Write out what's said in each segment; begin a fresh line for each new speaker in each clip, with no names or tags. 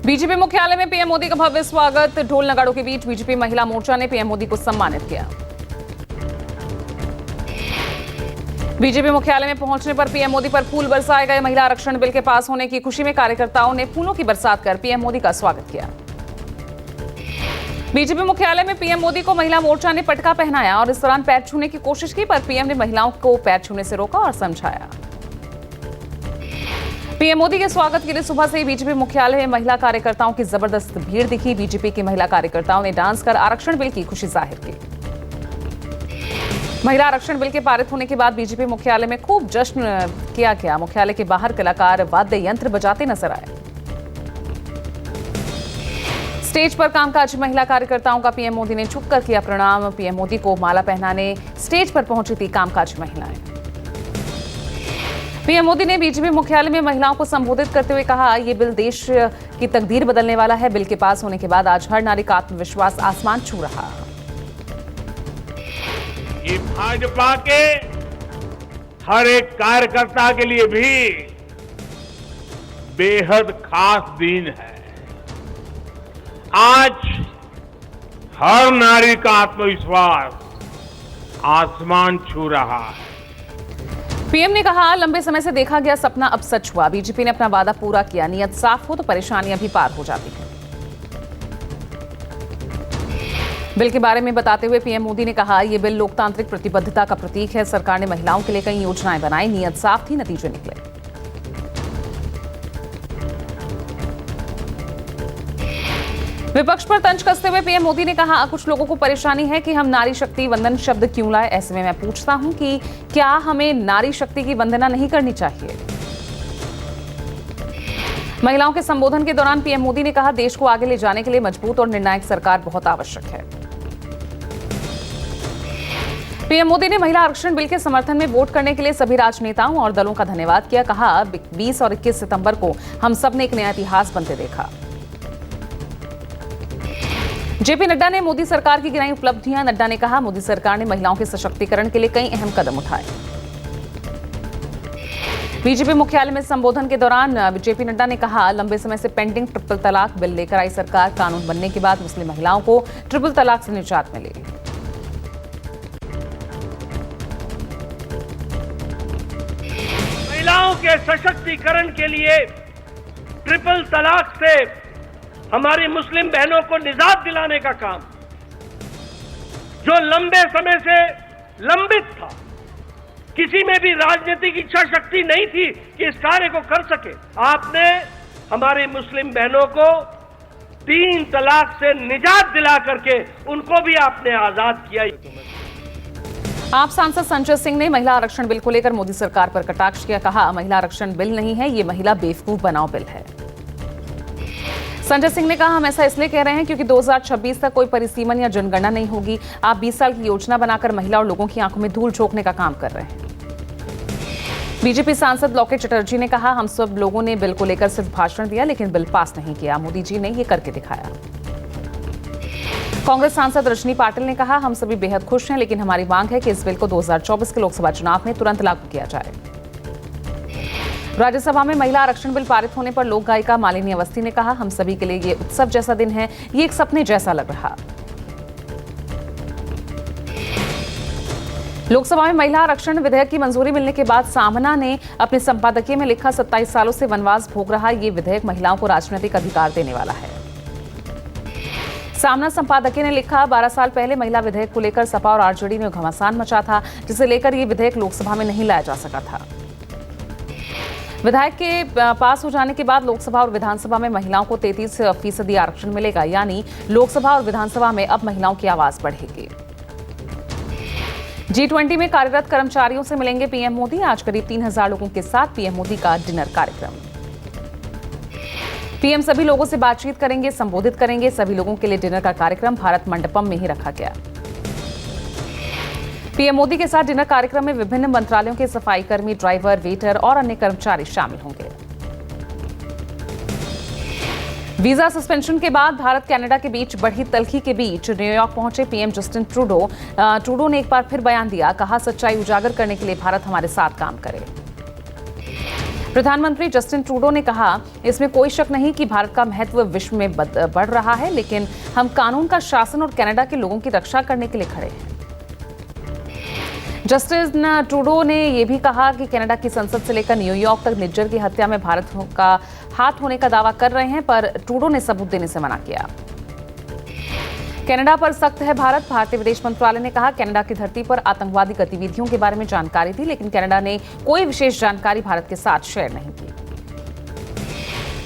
BJP मुख्यालय में PM Modi का भव्य स्वागत। ढोल नगाड़ों के बीच बीजेपी महिला मोर्चा ने पीएम मोदी को सम्मानित किया। बीजेपी मुख्यालय में पहुंचने पर पीएम मोदी पर फूल बरसाए गए। महिला आरक्षण बिल के पास होने की खुशी में कार्यकर्ताओं ने फूलों की बरसात कर पीएम मोदी का स्वागत किया। बीजेपी मुख्यालय में पीएम मोदी को महिला मोर्चा ने पटका पहनाया और इस दौरान पैर छूने की कोशिश की, पर पीएम ने महिलाओं को पैर छूने से रोका और समझाया। पीएम मोदी के स्वागत के लिए सुबह से ही बीजेपी मुख्यालय में महिला कार्यकर्ताओं की जबरदस्त भीड़ दिखी। बीजेपी की महिला कार्यकर्ताओं ने डांस कर आरक्षण बिल की खुशी जाहिर की। महिला आरक्षण बिल के पारित होने के बाद बीजेपी मुख्यालय में खूब जश्न किया गया। मुख्यालय के बाहर कलाकार वाद्य यंत्र बजाते नजर आए। स्टेज पर कामकाजी महिला कार्यकर्ताओं का पीएम मोदी ने झुककर किया प्रणाम। पीएम मोदी को माला पहनाने स्टेज पर पहुंची थी कामकाजी महिलाएं। पीएम मोदी ने बीजेपी मुख्यालय में महिलाओं को संबोधित करते हुए कहा, ये बिल देश की तकदीर बदलने वाला है। बिल के पास होने के बाद आज हर नारी का आत्मविश्वास आसमान छू रहा।
ये भाजपा के हर एक कार्यकर्ता के लिए भी बेहद खास दिन है। आज हर नारी का आत्मविश्वास आसमान छू रहा है।
पीएम ने कहा, लंबे समय से देखा गया सपना अब सच हुआ। बीजेपी ने अपना वादा पूरा किया। नियत साफ हो तो परेशानियां भी पार हो जाती हैं। बिल के बारे में बताते हुए पीएम मोदी ने कहा, यह बिल लोकतांत्रिक प्रतिबद्धता का प्रतीक है। सरकार ने महिलाओं के लिए कई योजनाएं बनाई। नियत साफ थी, नतीजे निकले। विपक्ष पर तंज कसते हुए पीएम मोदी ने कहा, कुछ लोगों को परेशानी है कि हम नारी शक्ति वंदन शब्द क्यों लाए। ऐसे में मैं पूछता हूं कि क्या हमें नारी शक्ति की वंदना नहीं करनी चाहिए। महिलाओं के संबोधन के दौरान पीएम मोदी ने कहा, देश को आगे ले जाने के लिए मजबूत और निर्णायक सरकार बहुत आवश्यक है। पीएम मोदी ने महिला आरक्षण बिल के समर्थन में वोट करने के लिए सभी राजनेताओं और दलों का धन्यवाद किया। कहा, 20 और 21 सितंबर को हम सब ने एक नया इतिहास बनते देखा। जेपी नड्डा ने मोदी सरकार की गिनाई उपलब्धियां। नड्डा ने कहा, मोदी सरकार ने महिलाओं के सशक्तिकरण के लिए कई अहम कदम उठाए। बीजेपी मुख्यालय में संबोधन के दौरान जेपी नड्डा ने कहा, लंबे समय से पेंडिंग ट्रिपल तलाक बिल लेकर आई सरकार। कानून बनने के बाद मुस्लिम महिलाओं को ट्रिपल तलाक से निजात मिली।
महिलाओं के सशक्तिकरण के लिए ट्रिपल तलाक से हमारी मुस्लिम बहनों को निजात दिलाने का काम, जो लंबे समय से लंबित था, किसी में भी राजनीतिक इच्छा शक्ति नहीं थी कि इस कार्य को कर सके, आपने हमारी मुस्लिम बहनों को 3 तलाक से निजात दिला करके उनको भी आपने आजाद किया।
आप सांसद संजय सिंह ने महिला आरक्षण बिल को लेकर मोदी सरकार पर कटाक्ष किया। कहा, महिला आरक्षण बिल नहीं है, ये महिला बेवकूफ बनाओ बिल है। संजय सिंह ने कहा, हम ऐसा इसलिए कह रहे हैं क्योंकि 2026 तक कोई परिसीमन या जनगणना नहीं होगी। आप 20 साल की योजना बनाकर महिला और लोगों की आंखों में धूल झोंकने का काम कर रहे हैं। बीजेपी सांसद लौकेट चटर्जी ने कहा, हम सब लोगों ने बिल को लेकर सिर्फ भाषण दिया लेकिन बिल पास नहीं किया। मोदी जी ने ये करके दिखाया। कांग्रेस सांसद रजनी पाटिल ने कहा, हम सभी बेहद खुश हैं लेकिन हमारी मांग है कि इस बिल को 2024 के लोकसभा चुनाव में तुरंत लागू किया जाए। राज्यसभा में महिला आरक्षण बिल पारित होने पर लोक गायिका मालिनी अवस्थी ने कहा, हम सभी के लिए ये उत्सव जैसा दिन है, ये एक सपने जैसा लग रहा। लोकसभा में महिला आरक्षण विधेयक की मंजूरी मिलने के बाद सामना ने अपने संपादकीय में लिखा, 27 सालों से वनवास भोग रहा ये विधेयक महिलाओं को राजनीतिक अधिकार देने वाला है। सामना संपादकीय ने लिखा, 12 साल पहले महिला विधेयक को लेकर सपा और आरजेडी में घमासान मचा था, जिसे लेकर ये विधेयक लोकसभा में नहीं लाया जा सका था। विधेयक के पास हो जाने के बाद लोकसभा और विधानसभा में महिलाओं को 33% आरक्षण मिलेगा, यानी लोकसभा और विधानसभा में अब महिलाओं की आवाज बढ़ेगी। G20 में कार्यरत कर्मचारियों से मिलेंगे पीएम मोदी। आज करीब 3000 लोगों के साथ पीएम मोदी का डिनर कार्यक्रम। पीएम सभी लोगों से बातचीत करेंगे, संबोधित करेंगे। सभी लोगों के लिए डिनर का कार्यक्रम भारत मंडपम में ही रखा गया। पीएम मोदी के साथ डिनर कार्यक्रम में विभिन्न मंत्रालयों के सफाई कर्मी, ड्राइवर, वेटर और अन्य कर्मचारी शामिल होंगे। वीजा सस्पेंशन के बाद भारत कनाडा के बीच बढ़ी तल्खी के बीच न्यूयॉर्क पहुंचे पीएम जस्टिन ट्रूडो ने एक बार फिर बयान दिया। कहा, सच्चाई उजागर करने के लिए भारत हमारे साथ काम करे। प्रधानमंत्री जस्टिन ट्रूडो ने कहा, इसमें कोई शक नहीं कि भारत का महत्व विश्व में बढ़ रहा है, लेकिन हम कानून का शासन और कनाडा के लोगों की रक्षा करने के लिए खड़े हैं। जस्टिन ट्रूडो ने यह भी कहा कि कनाडा की संसद से लेकर न्यूयॉर्क तक निज्जर की हत्या में भारत का हाथ होने का दावा कर रहे हैं, पर ट्रूडो ने सबूत देने से मना किया। कनाडा पर सख्त है भारत। भारतीय विदेश मंत्रालय ने कहा, कनाडा की धरती पर आतंकवादी गतिविधियों के बारे में जानकारी थी, लेकिन कनाडा ने कोई विशेष जानकारी भारत के साथ शेयर नहीं की।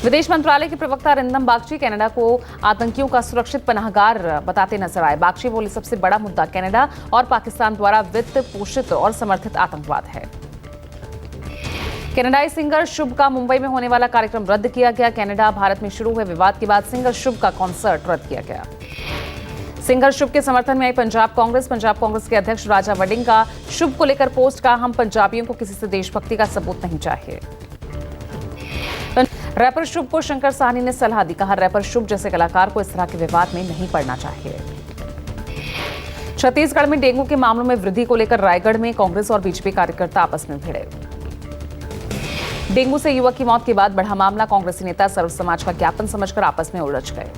विदेश मंत्रालय के प्रवक्ता अरिंदम बागची कनाडा को आतंकियों का सुरक्षित पनाहगार बताते नजर आए। बागची बोले, सबसे बड़ा मुद्दा कनाडा और पाकिस्तान द्वारा वित्त पोषित और समर्थित आतंकवाद है। कनाडाई सिंगर शुभ का मुंबई में होने वाला कार्यक्रम रद्द किया गया। कनाडा भारत में शुरू हुए विवाद के बाद सिंगर शुभ का कॉन्सर्ट रद्द किया गया। सिंगर शुभ के समर्थन में आई पंजाब कांग्रेस के अध्यक्ष राजा वडिंग का शुभ को लेकर पोस्ट का, हम पंजाबियों को किसी से देशभक्ति का सबूत नहीं चाहिए। रैपर शुभ को शंकर साहनी ने सलाह दी, कहा रैपर शुभ जैसे कलाकार को इस तरह के विवाद में नहीं पड़ना चाहिए। छत्तीसगढ़ में डेंगू के मामलों में वृद्धि को लेकर रायगढ़ में कांग्रेस और बीजेपी कार्यकर्ता आपस में भिड़े। डेंगू से युवक की मौत के बाद बढ़ा मामला, कांग्रेसी नेता सर्व समाज का ज्ञापन समझकर आपस में उलझ गए।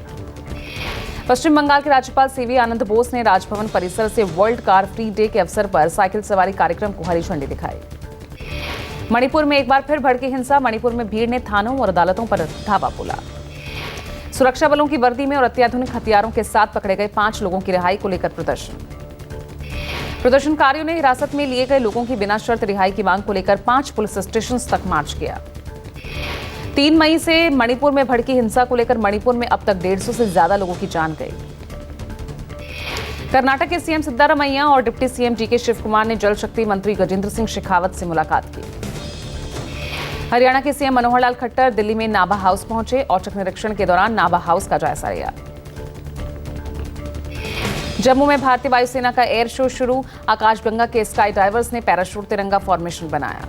पश्चिम बंगाल के राज्यपाल सीवी आनंद बोस ने राजभवन परिसर से वर्ल्ड कार फ्री डे के अवसर पर साइकिल सवारी कार्यक्रम को हरी झंडी दिखाई। मणिपुर में एक बार फिर भड़की हिंसा, मणिपुर में भीड़ ने थानों और अदालतों पर धावा बोला। सुरक्षा बलों की वर्दी में और अत्याधुनिक हथियारों के साथ पकड़े गए 5 लोगों की रिहाई को लेकर प्रदर्शनकारियों ने हिरासत में लिए गए लोगों की बिना शर्त रिहाई की मांग को लेकर 5 पुलिस स्टेशन तक मार्च किया। 3 मई से मणिपुर में भड़की हिंसा को लेकर मणिपुर में अब तक 150 से ज्यादा लोगों की जान गई। कर्नाटक के सीएम सिद्धारमैया और डिप्टी सीएम डीके शिव कुमार ने जल शक्ति मंत्री गजेंद्र सिंह शेखावत से मुलाकात की। हरियाणा के सीएम मनोहर लाल खट्टर दिल्ली में नाभा हाउस पहुंचे। औचक निरीक्षण के दौरान नाभा हाउस का जायजा लिया। जम्मू में भारतीय वायुसेना का एयर शो शुरू, आकाशगंगा के स्काई डाइवर्स ने पैराशूट तिरंगा फॉर्मेशन बनाया।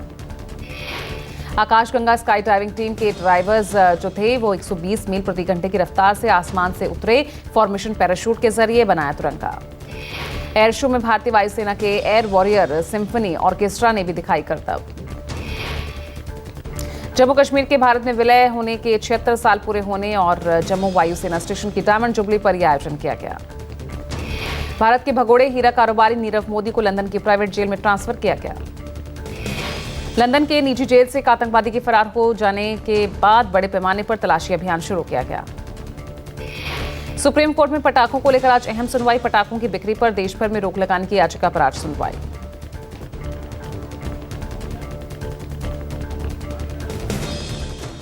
आकाशगंगा स्काई डाइविंग टीम के ड्राइवर्स जो थे वो 120 मील प्रति घंटे की रफ्तार से आसमान से उतरे। फॉर्मेशन पैराशूट के जरिए बनाया तिरंगा। एयर शो में भारतीय वायुसेना के एयर वॉरियर सिम्फनी ऑर्केस्ट्रा ने भी दिखाई करतब। जम्मू कश्मीर के भारत में विलय होने के 76 साल पूरे होने और जम्मू वायुसेना स्टेशन की डायमंड जुबली पर यह आयोजन किया गया। भारत के भगोड़े हीरा कारोबारी नीरव मोदी को लंदन की प्राइवेट जेल में ट्रांसफर किया गया। लंदन के निजी जेल से एक आतंकवादी के फरार हो जाने के बाद बड़े पैमाने पर तलाशी अभियान शुरू किया गया। सुप्रीम कोर्ट में पटाखों को लेकर आज अहम सुनवाई। पटाखों की बिक्री पर देश भर में रोक लगाने की याचिका पर आज सुनवाई।